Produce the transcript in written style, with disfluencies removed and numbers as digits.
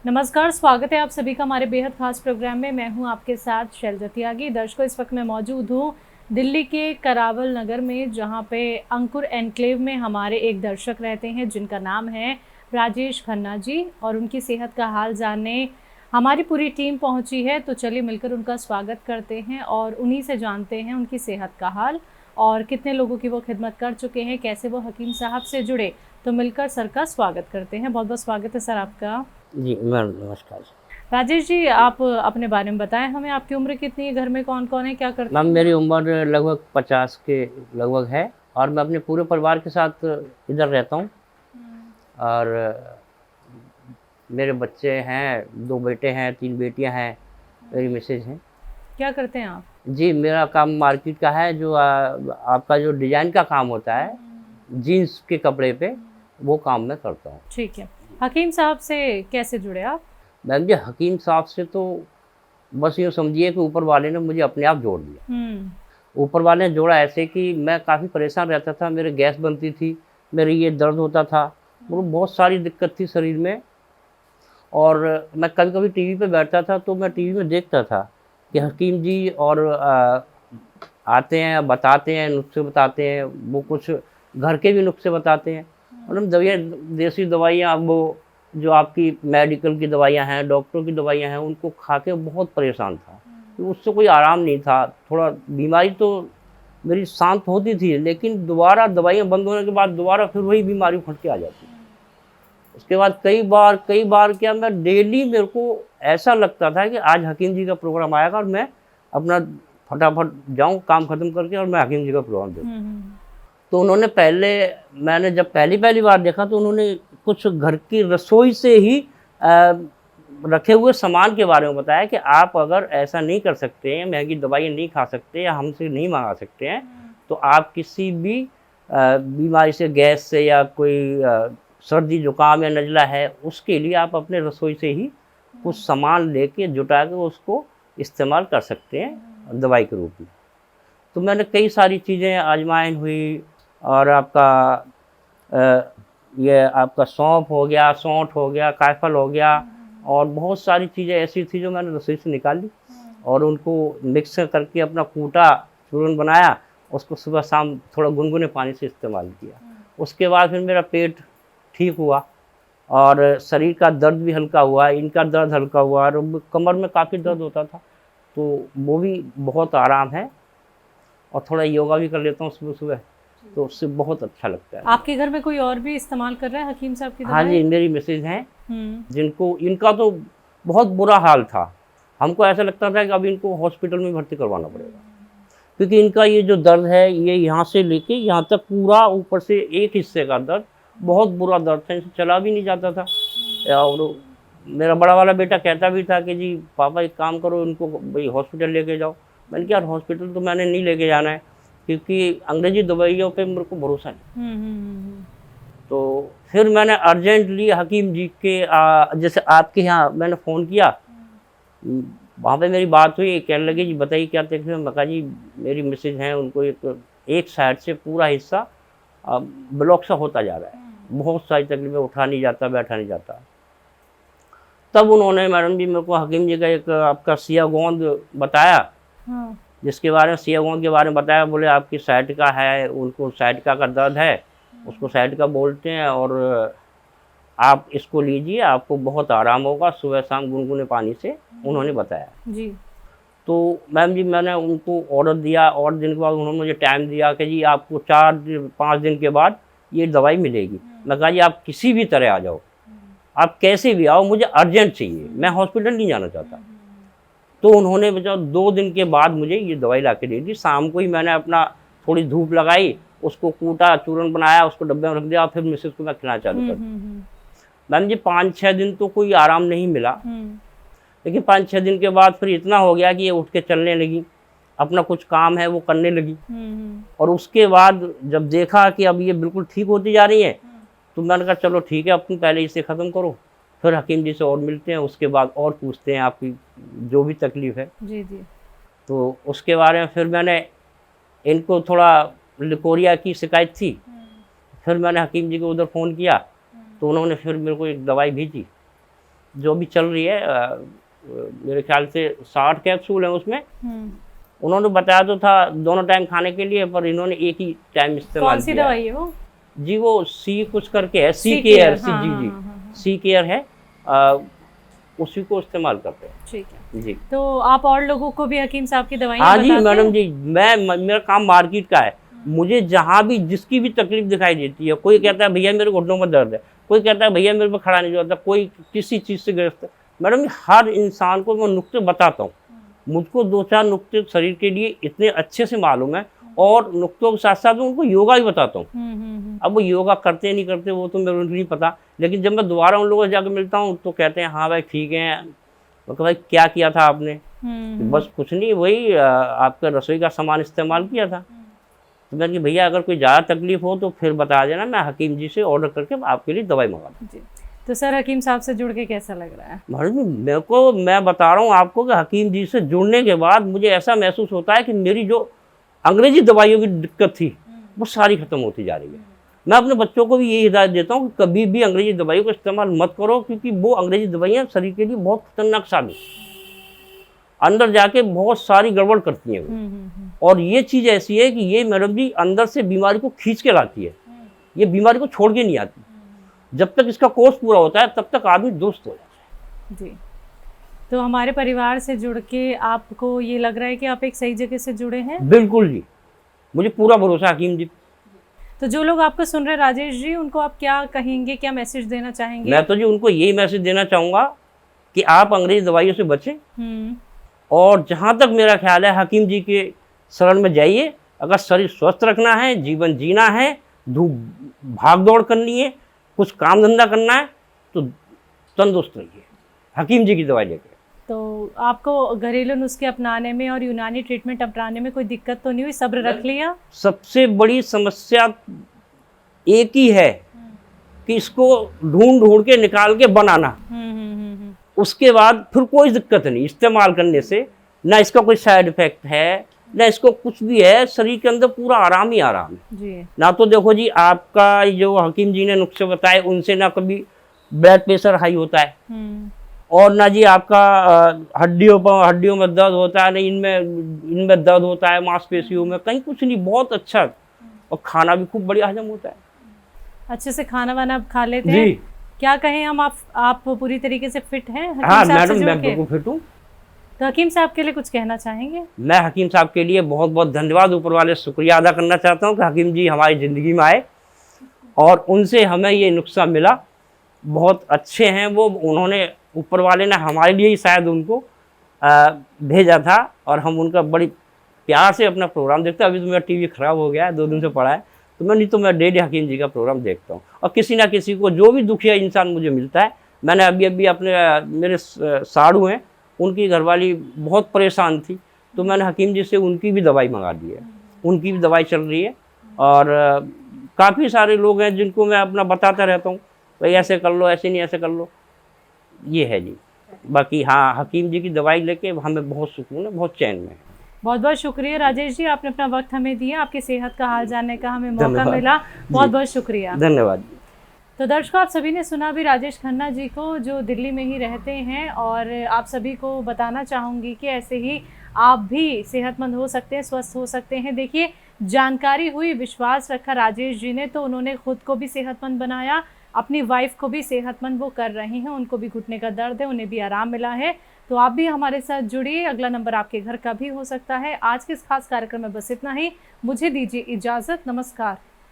नमस्कार, स्वागत है आप सभी का हमारे बेहद खास प्रोग्राम में। मैं हूं आपके साथ शैलजा त्यागी। दर्शकों, इस वक्त मैं मौजूद हूं दिल्ली के करावल नगर में, जहां पे अंकुर एनक्लेव में हमारे एक दर्शक रहते हैं जिनका नाम है राजेश खन्ना जी, और उनकी सेहत का हाल जानने हमारी पूरी टीम पहुंची है। तो चलिए मिलकर उनका स्वागत करते हैं और उन्हीं से जानते हैं उनकी सेहत का हाल और कितने लोगों की वो खिदमत कर चुके हैं, कैसे वो हकीम साहब से जुड़े। तो मिलकर सर का स्वागत करते हैं। बहुत बहुत स्वागत है सर आपका। जी मैम, नमस्कार। राजेश जी, आप अपने बारे में बताएं हमें। आपकी उम्र कितनी है, घर में कौन कौन है, क्या करते मैम, हैं मेरी आप? उम्र लगभग 50 के लगभग है और मैं अपने पूरे परिवार के साथ इधर रहता हूँ। और मेरे बच्चे हैं, 2 बेटे हैं, 3 बेटियाँ हैं, मेरी मिसेज हैं। क्या करते हैं आप? जी, मेरा काम मार्केट का है। जो आपका जो डिज़ाइन का काम होता है जीन्स के कपड़े पे, वो काम मैं करता हूँ। ठीक है। हकीम साहब से कैसे जुड़े आप? मैम जी, हकीम साहब से तो बस यूँ समझिए कि ऊपर वाले ने मुझे अपने आप जोड़ दिया। ऊपर वाले ने जोड़ा ऐसे कि मैं काफ़ी परेशान रहता था, मेरे गैस बनती थी, मेरे ये दर्द होता था, मतलब बहुत सारी दिक्कत थी शरीर में। और मैं कभी-कभी टीवी पे बैठता था तो मैं टीवी में देखता था कि हकीम जी और आते हैं, बताते हैं, नुस्खे बताते हैं, वो कुछ घर के भी नुस्खे बताते हैं। मतलब दवाइयाँ, देसी दवाइयाँ, वो जो आपकी मेडिकल की दवाइयाँ हैं, डॉक्टरों की दवाइयाँ हैं, उनको खा के बहुत परेशान था। तो उससे कोई आराम नहीं था। थोड़ा बीमारी तो मेरी शांत होती थी, लेकिन दोबारा दवाइयाँ बंद होने के बाद दोबारा फिर वही बीमारी उखड़ के आ जाती। उसके बाद कई बार क्या, मैं डेली, मेरे को ऐसा लगता था कि आज हकीम जी का प्रोग्राम आएगा और मैं अपना फटाफट जाऊँ काम ख़त्म करके और मैं हकीम जी का प्रोग्राम देखूँ। तो उन्होंने मैंने जब पहली बार देखा तो उन्होंने कुछ घर की रसोई से ही रखे हुए सामान के बारे में बताया कि आप अगर ऐसा नहीं कर सकते हैं, महंगी दवाइयाँ नहीं खा सकते या हमसे नहीं मंगा सकते हैं, तो आप किसी भी बीमारी से, गैस से या कोई सर्दी जुकाम या नज़ला है, उसके लिए आप अपने रसोई से ही कुछ सामान लेके जुटा के उसको इस्तेमाल कर सकते हैं दवाई के रूप में। तो मैंने कई सारी चीज़ें आजमाइन हुई। और आपका ये आपका सौंफ हो गया, सौंठ हो गया, कायफल हो गया, और बहुत सारी चीज़ें ऐसी थी जो मैंने रसोई से निकाली और उनको मिक्स करके अपना कूटा, चूरन बनाया, उसको सुबह शाम थोड़ा गुनगुने पानी से इस्तेमाल किया। उसके बाद फिर मेरा पेट ठीक हुआ और शरीर का दर्द भी हल्का हुआ, इनका दर्द हल्का हुआ, और कमर में काफ़ी दर्द होता था, तो वो भी बहुत आराम है। और थोड़ा योगा भी कर लेता हूँ सुबह-सुबह, तो उससे बहुत अच्छा लगता है। आपके घर में कोई और भी इस्तेमाल कर रहा है हकीम साहब की हाँ दवाएं? जी, मेरी मिसेज़ हैं, जिनको, इनका तो बहुत बुरा हाल था। हमको ऐसा लगता था कि अब इनको हॉस्पिटल में भर्ती करवाना पड़ेगा, क्योंकि इनका ये जो दर्द है, ये यहाँ से लेके यहाँ तक पूरा ऊपर से एक हिस्से का दर्द, बहुत बुरा दर्द था, इनसे चला भी नहीं जाता था। और मेरा बड़ा वाला बेटा कहता भी था कि जी पापा एक काम करो, इनको भाई हॉस्पिटल लेके जाओ। मैंने कहा यार, हॉस्पिटल तो मैंने नहीं लेके जाना है, क्योंकि अंग्रेजी दवाइयों पे मेरे को भरोसा नहीं। तो फिर मैंने अर्जेंटली हकीम जी के जैसे आपके यहाँ मैंने फ़ोन किया, वहाँ पे मेरी बात हुई, कहने लगे जी बताइए क्या तकलीफ है। मैं कहा जी मेरी मिसेज हैं, उनको एक साइड से पूरा हिस्सा ब्लॉक सा होता जा रहा है, बहुत सारी तकलीफें, उठा नहीं जाता, बैठा नहीं जाता। तब उन्होंने मैडम जी मेरे को हकीम जी का एक आपका सिया गोंद बताया, जिसके बारे में, सिया गोंद के बारे में बताया। बोले आपकी साइटिका है, उनको साइटिका का दर्द है, उसको साइटिका बोलते हैं, और आप इसको लीजिए, आपको बहुत आराम होगा, सुबह शाम गुनगुने पानी से, उन्होंने बताया जी। तो मैम जी मैंने उनको ऑर्डर दिया, और दिन के बाद उन्होंने मुझे टाइम दिया कि जी आपको 4-5 दिन के बाद ये दवाई मिलेगी। मैं कहा जी आप किसी भी तरह आ जाओ, आप कैसे भी आओ, मुझे अर्जेंट चाहिए, मैं हॉस्पिटल नहीं जाना चाहता। तो उन्होंने मुझे 2 दिन के बाद मुझे ये दवाई ला के दे दी। शाम को ही मैंने अपना थोड़ी धूप लगाई, उसको कूटा, चूरन बनाया, उसको डब्बे में रख दिया, और फिर मिसेज को मैं खिलाना चालू कर दिया। मैम जी 5-6 दिन तो कोई आराम नहीं मिला, लेकिन 5-6 दिन के बाद फिर इतना हो गया कि ये उठ के चलने लगी, अपना कुछ काम है वो करने लगी। और उसके बाद जब देखा कि अब ये बिल्कुल ठीक होती जा रही है, तो मैंने कहा चलो ठीक है, अब तुम पहले इसे ख़त्म करो, फिर हकीम जी से और मिलते हैं, उसके बाद और पूछते हैं आपकी जो भी तकलीफ़ है। जी जी। तो उसके बारे में फिर मैंने, इनको थोड़ा लिकोरिया की शिकायत थी, फिर मैंने हकीम जी को उधर फ़ोन किया, तो उन्होंने फिर मेरे को एक दवाई भेजी, जो भी चल रही है मेरे ख्याल से 60 कैप्सूल हैं उसमें। उन्होंने बताया तो था दोनों टाइम खाने के लिए, पर इन्होंने एक ही टाइम इस्तेमाल किया। कौन सी दवाई है वो? जी वो सी कुछ करके है, सी केयर, सी केयर है, उसी को इस्तेमाल करते हैं। ठीक है जी। तो आप और लोगों को भी हकीम साहब की दवाइयाँ हाँ जी बताते मैडम हैं? जी, मेरा काम मार्केट का है। मुझे जहाँ भी जिसकी भी तकलीफ दिखाई देती है, कोई कहता है भैया मेरे घुटनों में दर्द है, कोई कहता है भैया मेरे को खड़ा नहीं होता, कोई किसी चीज़ से ग्रस्त है, मैडम हर इंसान को मैं नुक्ते बताता हूँ। मुझको 2-4 नुक्ते शरीर के लिए इतने अच्छे से मालूम है, और नुक्तों के साथ साथ उनको योगा भी बताता हूँ। अब वो योगा करते नहीं करते वो तो मेरे को नहीं पता, लेकिन जब मैं दोबारा उन लोगों से जाकर मिलता हूँ तो कहते हैं हाँ भाई ठीक है। मैं भाई क्या किया था आपने? बस कुछ नहीं, वही आपका रसोई का सामान इस्तेमाल किया था। तो मैंने कहा भैया अगर कोई ज़्यादा तकलीफ हो तो फिर बता देना, मैं हकीम जी से ऑर्डर करके आपके लिए दवाई मंगा दूँ। तो सर हकीम साहब से जुड़ के कैसा लग रहा है? मैं बता रहा हूँ आपको कि हकीम जी से जुड़ने के बाद मुझे ऐसा महसूस होता है कि मेरी जो अंग्रेजी दवाइयों की दिक्कत थी वो सारी खत्म होती जा रही है। मैं अपने बच्चों को भी यही हिदायत देता हूँ कि कभी भी अंग्रेजी दवाइयों का इस्तेमाल मत करो, क्योंकि वो अंग्रेजी दवाइयाँ शरीर के लिए बहुत खतरनाक साबित, अंदर जाके बहुत सारी गड़बड़ करती हैं। और ये चीज़ ऐसी है कि ये मैडम जी अंदर से बीमारी को खींच के लाती है, ये बीमारी को छोड़ के नहीं आती। जब तक इसका कोर्स पूरा होता है तब तक आदमी दुरुस्त हो जाता है। जी। तो हमारे परिवार से जुड़ के आपको ये लग रहा है कि आप एक सही जगह से जुड़े हैं? बिल्कुल जी, मुझे पूरा भरोसा हकीम जी। तो जो लोग आपको सुन रहे हैं राजेश जी, उनको आप क्या कहेंगे, क्या मैसेज देना चाहेंगे? मैं तो जी उनको यही मैसेज देना चाहूँगा कि आप अंग्रेजी दवाइयों से बचें, और जहाँ तक मेरा ख्याल है हकीम जी के शरण में जाइए। अगर शरीर स्वस्थ रखना है, जीवन जीना है, भाग दौड़ करनी है, कुछ काम धंधा करना है, तो तंदुरुस्त रहिए हकीम जी की दवाई लेकर। तो आपको घरेलू नुस्खे अपनाने में और यूनानी ट्रीटमेंट अपनाने में कोई दिक्कत तो नहीं हुई? सब्र रख लिया? सबसे बड़ी समस्या एक ही है कि इसको ढूंढ के निकाल के बनाना। उसके बाद फिर कोई दिक्कत नहीं इस्तेमाल करने से, ना इसका कोई साइड इफेक्ट है, ना इसको कुछ भी है, शरीर के अंदर पूरा आराम ही आराम है। ना तो देखो जी आपका जो हकीम जी ने नुस्खे बताए उनसे ना कभी ब्लड प्रेशर हाई होता है, और ना जी आपका हड्डियों में दर्द होता है, ना इनमें दर्द होता है, मांसपेशियों में कहीं कुछ नहीं, बहुत अच्छा। और खाना भी खूब बढ़िया हजम होता है, अच्छे से खाना वाना खा लेते हैं। क्या कहें हम, आप पूरी तरीके से फिट हैं? हाँ मैडम मैं बिल्कुल फिट हूँ। तो हकीम साहब के लिए कुछ कहना चाहेंगे? मैं हकीम साहब के लिए बहुत बहुत धन्यवाद, ऊपर वाले शुक्रिया अदा करना चाहता हूँ कि हकीम जी हमारी ज़िंदगी में आए और उनसे हमें ये नुस्खा मिला। बहुत अच्छे हैं वो, उन्होंने ऊपर वाले ने हमारे लिए ही शायद उनको भेजा था, और हम उनका बड़ी प्यार से अपना प्रोग्राम देखते हैं। अभी तो मेरा टीवी ख़राब हो गया है, 2 दिन से पड़ा है, तो मैं डेली हकीम जी का प्रोग्राम देखता हूँ। और किसी ना किसी को जो भी दुखिया इंसान मुझे मिलता है, मैंने अभी अपने मेरे साड़ू हैं, उनकी घरवाली बहुत परेशान थी, तो मैंने हकीम जी से उनकी भी दवाई मंगा दी है, उनकी भी दवाई चल रही है। और काफ़ी सारे लोग हैं जिनको मैं अपना बताता रहता हूँ, भाई ऐसे कर लो, ऐसे नहीं ऐसे कर लो, ये है जी। बाकी हाँ, हकीम जी की दवाई लेके हमें बहुत सुकून है, बहुत चैन में है। बहुत बहुत शुक्रिया राजेश जी, आपने अपना वक्त हमें दिया, आपकी सेहत का हाल जानने का हमें मौका मिला, बहुत बहुत शुक्रिया। धन्यवाद। तो दर्शकों, आप सभी ने सुना भी राजेश खन्ना जी को, जो दिल्ली में ही रहते हैं, और आप सभी को बताना चाहूँगी कि ऐसे ही आप भी सेहतमंद हो सकते हैं, स्वस्थ हो सकते हैं। देखिए, जानकारी हुई, विश्वास रखा राजेश जी ने, तो उन्होंने खुद को भी सेहतमंद बनाया, अपनी वाइफ को भी सेहतमंद वो कर रही हैं, उनको भी घुटने का दर्द है, उन्हें भी आराम मिला है। तो आप भी हमारे साथ जुड़िए, अगला नंबर आपके घर का भी हो सकता है। आज के इस खास कार्यक्रम में बस इतना ही, मुझे दीजिए इजाज़त, नमस्कार।